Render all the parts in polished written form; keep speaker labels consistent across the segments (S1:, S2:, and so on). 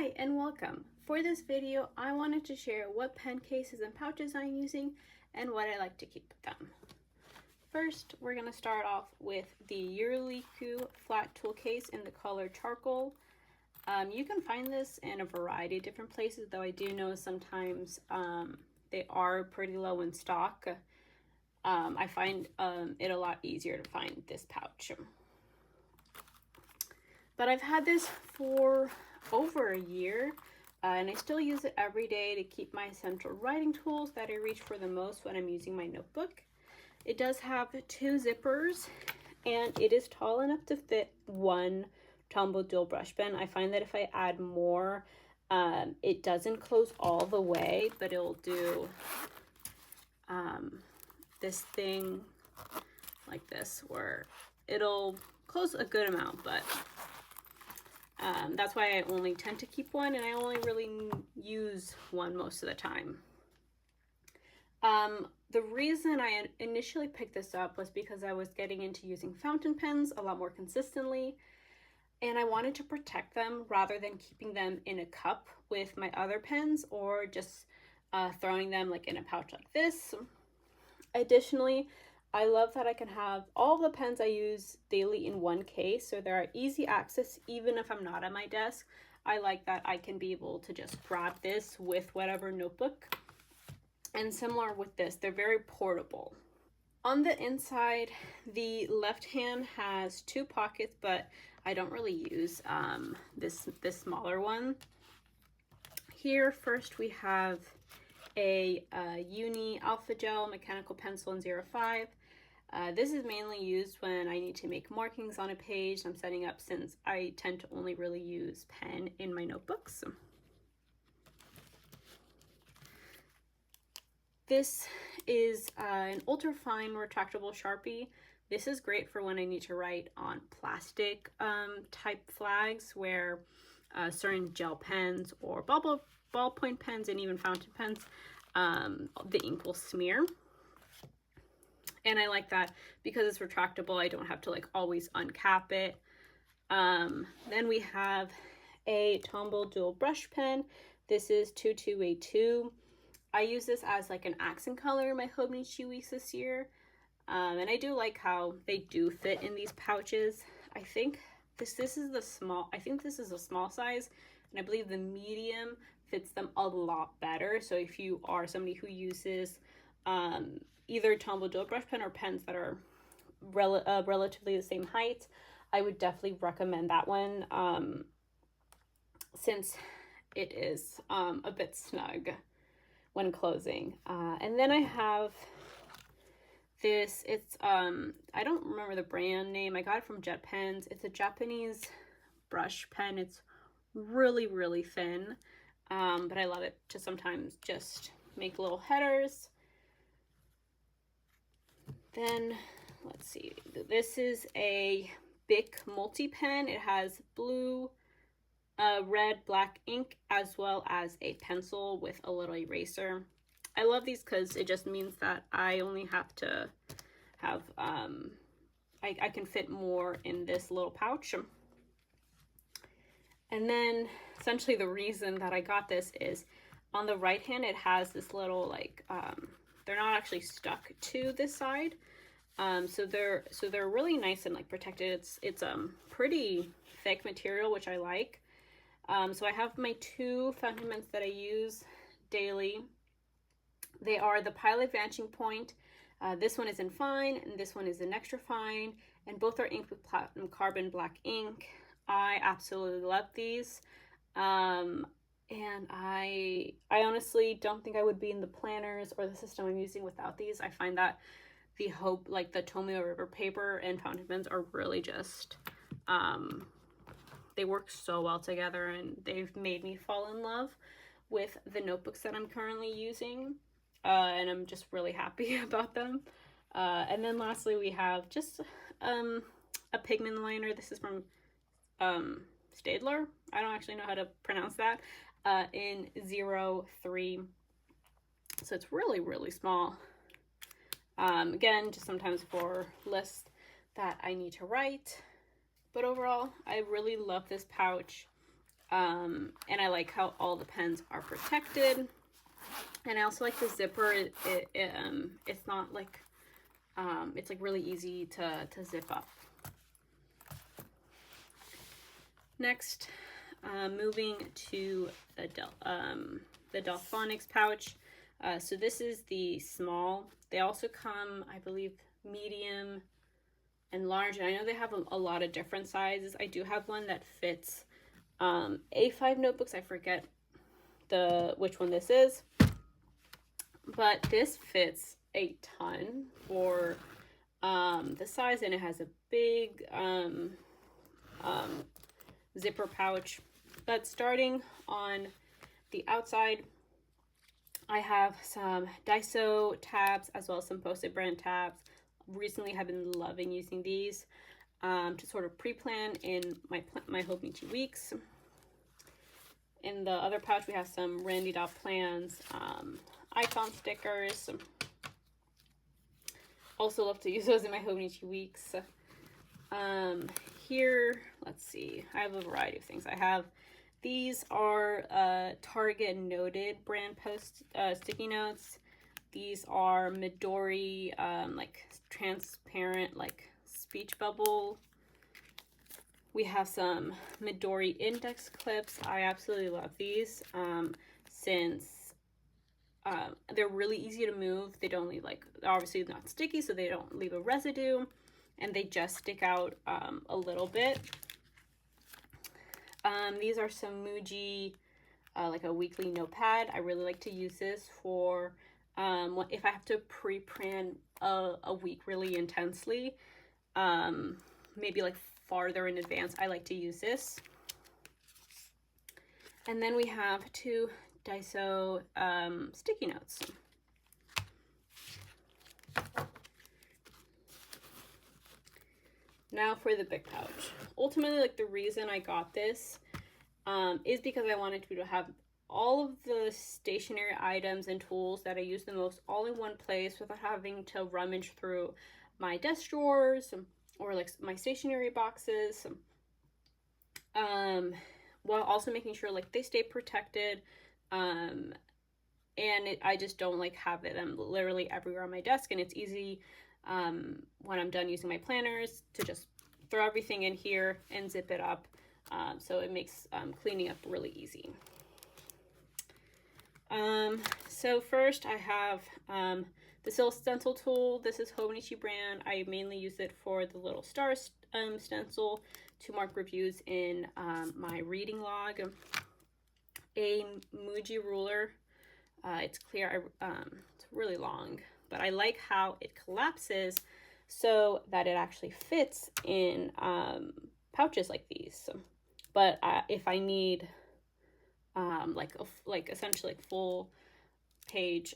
S1: Hi and welcome. For this video, I wanted to share what pen cases and pouches I'm using and what I like to keep with them. First, we're going to start off with the Yuruliku flat tool case in the color charcoal. You can find this in a variety of different places, though I do know sometimes they are pretty low in stock. I find it a lot easier to find this pouch. But I've had this for over a year, and I still use it every day to keep my essential writing tools that I reach for the most when I'm using my notebook. It does have two zippers, and it is tall enough to fit one Tombow dual brush pen. I find that if I add more, it doesn't close all the way, but it'll do this thing like this where it'll close a good amount, but that's why I only tend to keep one, and I only really use one most of the time. The reason I initially picked this up was because I was getting into using fountain pens a lot more consistently, and I wanted to protect them rather than keeping them in a cup with my other pens or just throwing them like in a pouch like this. Additionally, I love that I can have all the pens I use daily in one case, so there are easy access even if I'm not at my desk. I like that I can be able to just grab this with whatever notebook. And similar with this, they're very portable. On the inside, the left hand has two pockets, but I don't really use this smaller one. Here, first we have a Uni Alpha Gel mechanical pencil in 05. This is mainly used when I need to make markings on a page I'm setting up, since I tend to only really use pen in my notebooks. This is an ultra fine retractable Sharpie. This is great for when I need to write on plastic type flags where certain gel pens or ballpoint pens and even fountain pens, the ink will smear. And I like that because it's retractable, I don't have to like always uncap it. Then we have a Tombow dual brush pen. This is 2282. I use this as like an accent color in my Hobnichi weeks this year. And I do like how they do fit in these pouches. I think this is the small, I think this is a small size, and I believe the medium fits them a lot better. So if you are somebody who uses either Tombow dual brush pen or pens that are relatively the same height, I would definitely recommend that one, since it is a bit snug when closing. And then I have this, it's I don't remember the brand name, I got it from Jet Pens. It's a Japanese brush pen. It's really thin, but I love it to sometimes just make little headers. Then let's see, this is a Bic multi pen. It has blue, red, black ink, as well as a pencil with a little eraser. I love these because it just means that I only have to have I can fit more in this little pouch. And then essentially the reason that I got this is on the right hand it has this little like they're not actually stuck to this side, so they're really nice and like protected. It's pretty thick material, which I like. So I have my two fountain pens that I use daily. They are the Pilot Vanishing Point. This one is in fine and this one is in extra fine, and both are inked with platinum carbon black ink. I absolutely love these. And I honestly don't think I would be in the planners or the system I'm using without these. I find that the Tomio River paper and fountain pens are really just, they work so well together, and they've made me fall in love with the notebooks that I'm currently using. And I'm just really happy about them. And then lastly, we have just a pigment liner. This is from Staedtler. I don't actually know how to pronounce that. In 03. So it's really small. Again, just sometimes for lists that I need to write. But overall, I really love this pouch. And I like how all the pens are protected. And I also like the zipper. It's not like, it's like really easy to zip up. Next, moving to the Delfonics pouch. So this is the small. They also come, I believe, medium and large. And I know they have a lot of different sizes. I do have one that fits A5 notebooks. I forget which one this is. But this fits a ton for the size, and it has a big zipper pouch. But starting on the outside, I have some Daiso tabs as well as some Post-it brand tabs. Recently have been loving using these to sort of pre-plan in my Hobonichi weeks. In the other pouch, we have some Randy Dot plans, icon stickers. Also love to use those in my Hobonichi weeks. Here, let's see, I have a variety of things. I have, these are Target Noted brand sticky notes. These are Midori, like transparent, like speech bubble. We have some Midori index clips. I absolutely love these since they're really easy to move. They don't leave, like, obviously not sticky, so they don't leave a residue, and they just stick out a little bit. These are some Muji, like a weekly notepad. I really like to use this for if I have to pre-plan a week really intensely, maybe like farther in advance, I like to use this. And then we have two Daiso sticky notes. Now for the big pouch. Ultimately, like, the reason I got this is because I wanted to have all of the stationery items and tools that I use the most all in one place without having to rummage through my desk drawers or like my stationery boxes, while also making sure like they stay protected, and I just don't like have them literally everywhere on my desk, and it's easy when I'm done using my planners to just throw everything in here and zip it up, so it makes cleaning up really easy. So first I have the stencil tool. This is Hobonichi brand. I mainly use it for the little star stencil to mark reviews in my reading log. A Muji ruler. It's clear. It's really long, but I like how it collapses so that it actually fits in pouches like these. But if I need like essentially like full page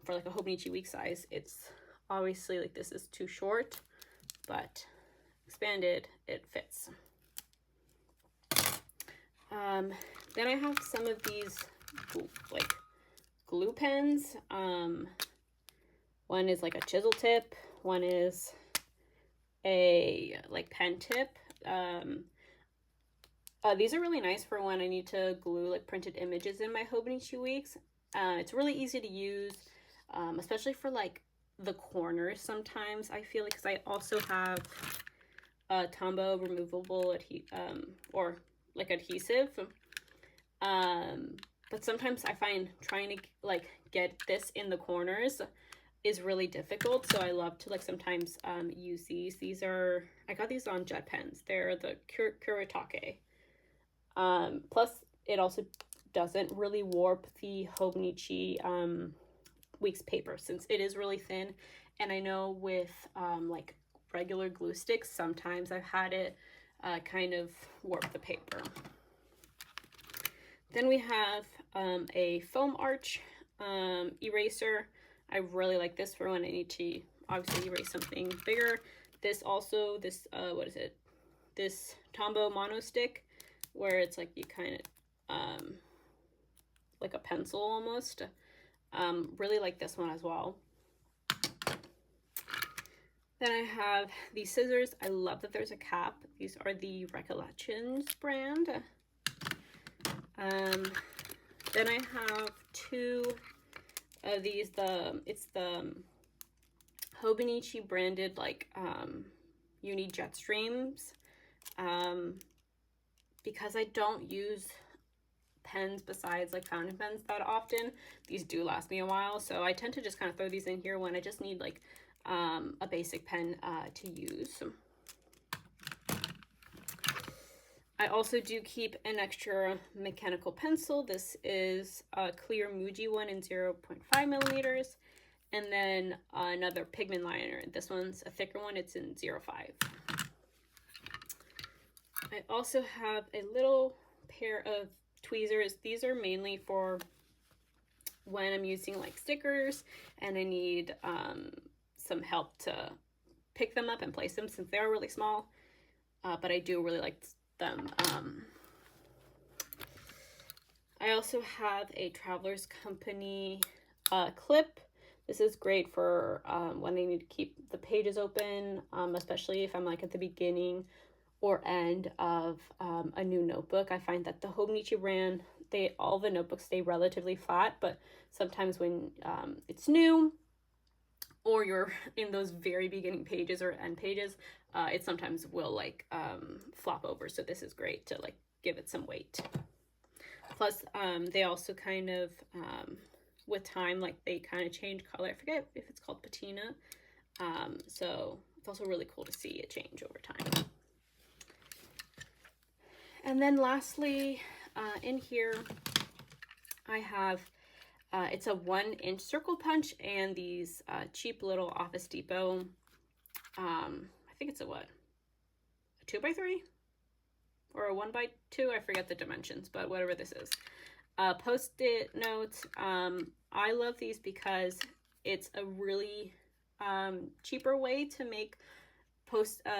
S1: for like a Hobonichi week size, it's obviously like this is too short, but expanded it fits. Then I have some of these like glue pens. One is like a chisel tip, one is a like pen tip. These are really nice for when I need to glue like printed images in my Hobonichi weeks. It's really easy to use, especially for like the corners sometimes, I feel like, because I also have a Tombow removable or like adhesive. But sometimes I find trying to like get this in the corners is really difficult, so I love to like sometimes use these. These are, I got these on Jet Pens. They're the Kuretake. Plus it also doesn't really warp the Hobonichi week's paper since it is really thin, and I know with like regular glue sticks sometimes I've had it kind of warp the paper. Then we have a foam arch eraser. I really like this for when I need to obviously erase something bigger. This also, what is it? This Tombow mono stick, where it's like you kind of like a pencil almost. Really like this one as well. Then I have these scissors. I love that there's a cap. These are the Recollections brand. Then I have two of these. It's the Hobonichi branded like uni jet streams. Because I don't use pens besides like fountain pens that often, these do last me a while, so I tend to just kind of throw these in here when I just need like a basic pen to use. I also do keep an extra mechanical pencil. This is a clear Muji one in 0.5 millimeters, and then another pigment liner. This one's a thicker one, it's in 0.5. I also have a little pair of tweezers. These are mainly for when I'm using like stickers and I need some help to pick them up and place them since they are really small, but I do really like them. I also have a Traveler's Company clip. This is great for when I need to keep the pages open, especially if I'm like at the beginning or end of a new notebook. I find that the Hobonichi brand, all the notebooks stay relatively flat, but sometimes when it's new or you're in those very beginning pages or end pages, it sometimes will like flop over. So this is great to like give it some weight. Plus, they also kind of, with time, like they kind of change color. I forget if it's called patina. So it's also really cool to see it change over time. And then lastly, in here, I have, it's a 1-inch circle punch and these cheap little Office Depot, I think it's a what? A 2x3? Or a 1x2? I forget the dimensions, but whatever this is. Post-it notes. I love these because it's a really cheaper way to make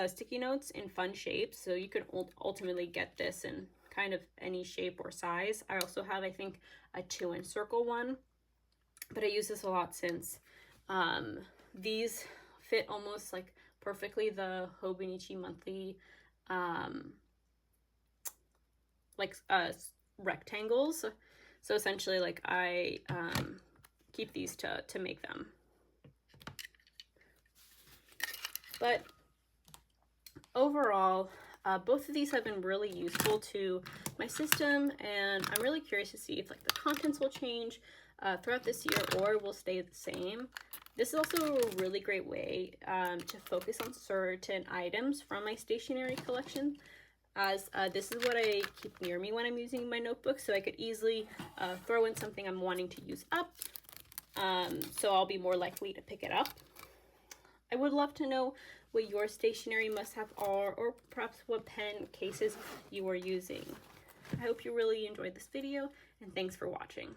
S1: sticky notes in fun shapes, so you can ultimately get this in kind of any shape or size. I also have, I think, a 2-inch circle one, but I use this a lot since these fit almost like perfectly the Hobonichi monthly rectangles. So essentially, like I keep these to make them. But overall, both of these have been really useful to my system, and I'm really curious to see if like the contents will change throughout this year or will stay the same. This is also a really great way to focus on certain items from my stationery collection, as this is what I keep near me when I'm using my notebook, so I could easily throw in something I'm wanting to use up, so I'll be more likely to pick it up. I would love to know what your stationery must-have are, or perhaps what pen cases you are using. I hope you really enjoyed this video, and thanks for watching.